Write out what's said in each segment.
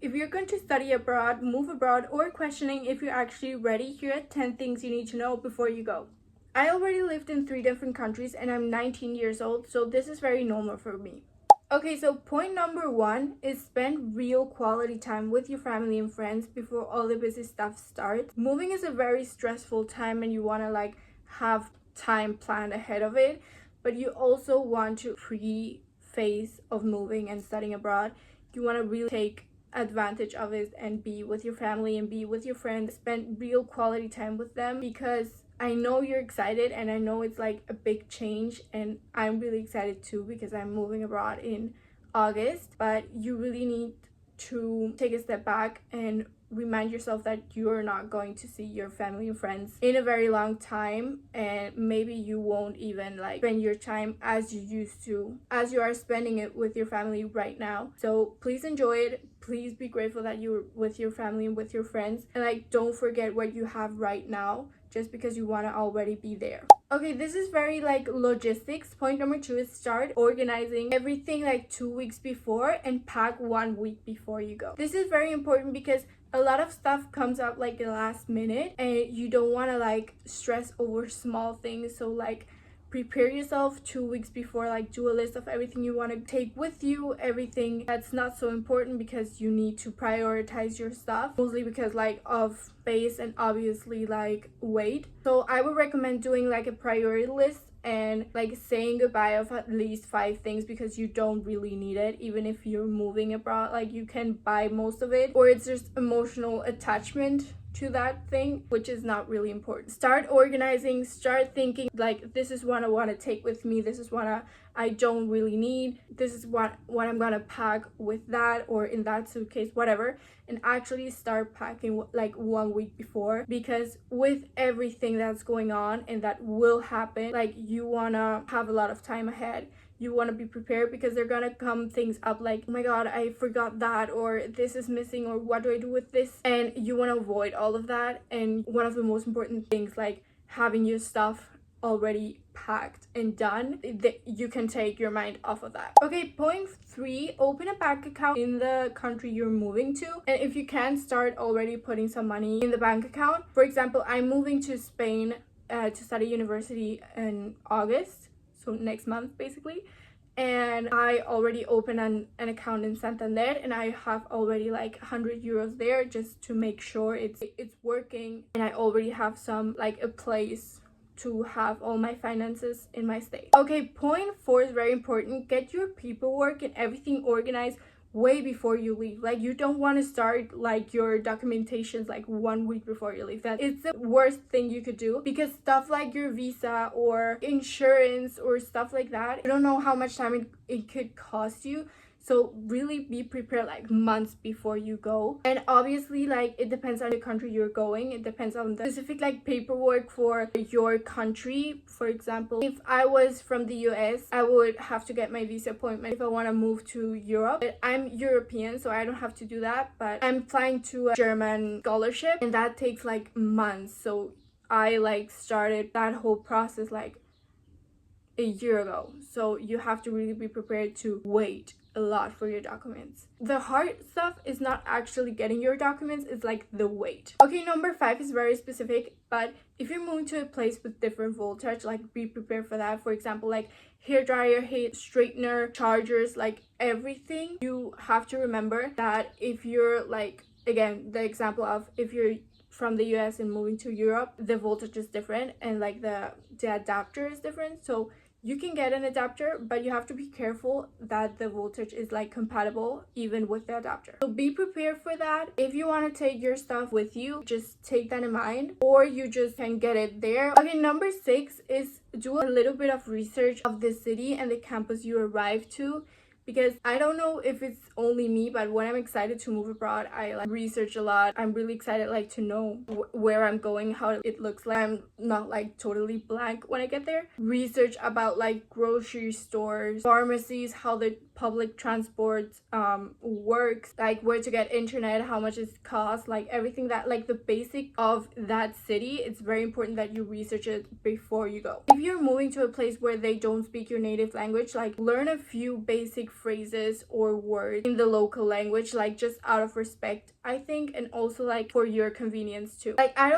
If you're going to study abroad, move abroad, or questioning if you're actually ready, here are 10 things you need to know before you go. I already lived in 3 different countries and I'm 19 years old, so this is very normal for me. Okay, so point number 1 is spend real quality time with your family and friends before all the busy stuff starts. Moving is a very stressful time and you want to have time planned ahead of it, but you also want to pre-phase of moving and studying abroad. You want to really take advantage of it and be with your family and be with your friends. Spend real quality time with them, because I know you're excited and I know it's like a big change, and I'm really excited too because I'm moving abroad in August. But you really need to take a step back and remind yourself that you're not going to see your family and friends in a very long time, and maybe you won't even spend your time as you used to, as you are spending it with your family right now. So please enjoy it. Please be grateful that you're with your family and with your friends, and don't forget what you have right now just because you want to already be there. Okay, this is very logistics. Point number 2 is start organizing everything 2 weeks before and pack 1 week before you go. This is very important because a lot of stuff comes up the last minute and you don't want to stress over small things. So prepare yourself 2 weeks before. Do a list of everything you want to take with you, everything that's not so important, because you need to prioritize your stuff, mostly because of space and obviously weight. So I would recommend doing a priority list and saying goodbye of at least 5 things, because you don't really need it. Even if you're moving abroad, you can buy most of it, or it's just emotional attachment to that thing, which is not really important. Start organizing, start thinking this is what I want to take with me, this is what I don't really need, this is what I'm gonna pack with that or in that suitcase, whatever, and actually start packing 1 week before, because with everything that's going on and that will happen, you wanna have a lot of time ahead. You want to be prepared, because they're gonna come things up oh my god, I forgot that, or this is missing, or what do I do with this, and you want to avoid all of that. And one of the most important things, having your stuff already packed and done, you can take your mind off of that. Okay, point 3, open a bank account in the country you're moving to, and if you can, start already putting some money in the bank account. For example, I'm moving to Spain to study university in August, so next month basically, and I already opened an account in Santander, and I have already 100 euros there just to make sure it's working, and I already have some a place to have all my finances in my state. Okay, point 4 is very important. Get your paperwork and everything organized way before you leave. You don't want to start your documentations 1 week before you leave. That it's the worst thing you could do, because stuff like your visa or insurance or stuff like that, you don't know how much time it could cost you. So really be prepared months before you go. And obviously it depends on the country you're going. It depends on the specific paperwork for your country. For example, if I was from the US, I would have to get my visa appointment if I want to move to Europe. But I'm European, so I don't have to do that. But I'm applying to a German scholarship, and that takes months. So I started that whole process a year ago. So you have to really be prepared to wait a lot for your documents. The hard stuff is not actually getting your documents, it's the wait. Okay, number 5 is very specific, but if you're moving to a place with different voltage, be prepared for that. For example, hair dryer, hair straightener, chargers, everything. You have to remember that if you're again, the example of if you're from the US and moving to Europe, the voltage is different, and the adapter is different. So you can get an adapter, but you have to be careful that the voltage is compatible even with the adapter. So be prepared for that. If you want to take your stuff with you, just take that in mind, or you just can get it there. Okay, number 6 is do a little bit of research of the city and the campus you arrive to, because I don't know if it's only me, but when I'm excited to move abroad, I research a lot. I'm really excited to know where I'm going, how it looks like. I'm not totally blank when I get there. Research about grocery stores, pharmacies, how the public transport works, like where to get internet, how much it costs, like everything that, like the basic of that city. It's very important that you research it before you go. If you're moving to a place where they don't speak your native language, like learn a few basic phrases or words in the local language, like just out of respect, I think, and also like for your convenience too. Like I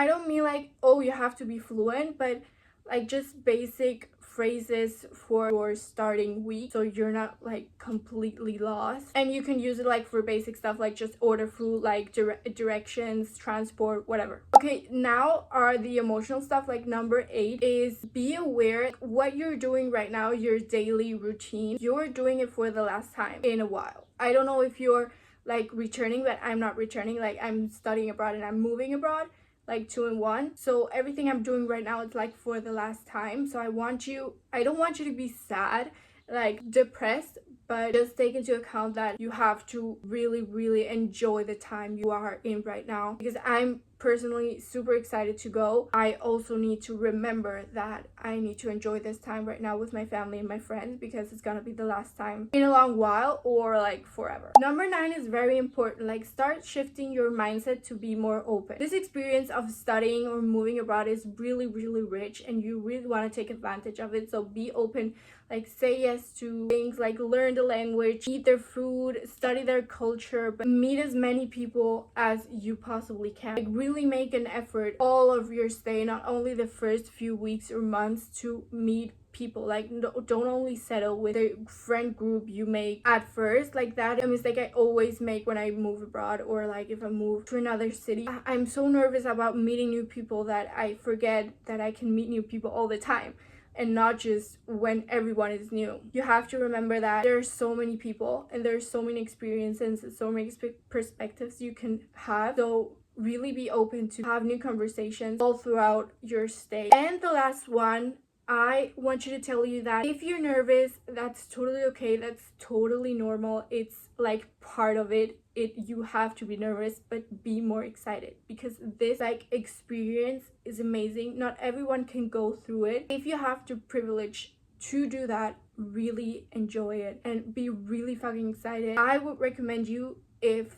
don't mean like, oh, you have to be fluent, but like just basic phrases for your starting week, so you're not like completely lost. And you can use it like for basic stuff, like just order food, like directions, transport, whatever. Okay, now are the emotional stuff. Like number 8 is be aware what you're doing right now, your daily routine, you're doing it for the last time in a while. I don't know if you're like returning, but I'm not returning. Like I'm studying abroad and I'm moving abroad, like 2 in 1. So everything I'm doing right now is like for the last time. So I don't want you to be sad, like depressed, but just take into account that you have to really enjoy the time you are in right now, because I'm personally super excited to go. I also need to remember that I need to enjoy this time right now with my family and my friends, because it's gonna be the last time in a long while, or like forever. Number 9 is very important. Like start shifting your mindset to be more open. This experience of studying or moving abroad is really rich, and you really want to take advantage of it. So be open, like say yes to things, like learn the language, eat their food, study their culture, but meet as many people as you possibly can. Like really make an effort all of your stay, not only the first few weeks or months, to meet people. Like don't only settle with the friend group you make at first. Like that a mistake I always make when I move abroad, or like if I move to another city. I'm so nervous about meeting new people that I forget that I can meet new people all the time, and not just when everyone is new. You have to remember that there are so many people and there's so many experiences and so many perspectives you can have. So really be open to have new conversations all throughout your stay. And the last one, I want you to tell you that if you're nervous, that's totally okay. That's totally normal. It's like part of it. You have to be nervous, but be more excited, because this like experience is amazing. Not everyone can go through it. If you have the privilege to do that, really enjoy it and be really fucking excited. I would recommend you, if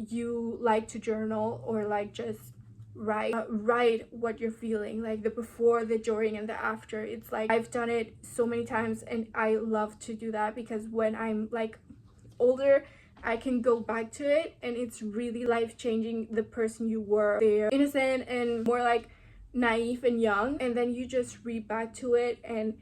you like to journal or like just write what you're feeling, like the before, the during, and the after. It's like I've done it so many times and I love to do that, because when I'm like older, I can go back to it and it's really life-changing. The person you were there, innocent and more like naive and young, and then you just read back to it and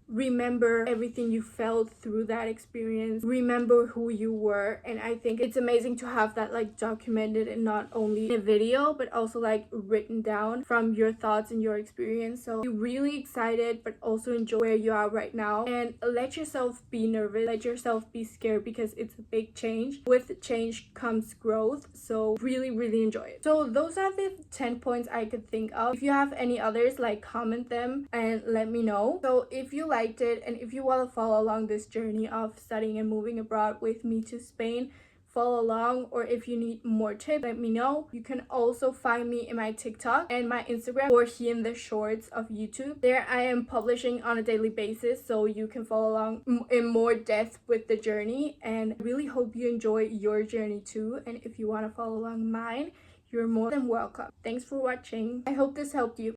remember everything you felt through that experience, remember who you were. And I think it's amazing to have that like documented, and not only in a video but also like written down from your thoughts and your experience. So be really excited, but also enjoy where you are right now, and let yourself be nervous, let yourself be scared, because it's a big change. With change comes growth, so really enjoy it. So those are the 10 points I could think of. If you have any others, like comment them and let me know. So if you liked it, and if you want to follow along this journey of studying and moving abroad with me to Spain, follow along. Or if you need more tips, let me know. You can also find me in my TikTok and my Instagram, or here in the shorts of YouTube. There I am publishing on a daily basis, so you can follow along in more depth with the journey. And I really hope you enjoy your journey too, and if you want to follow along mine, you're more than welcome. Thanks for watching. I hope this helped you.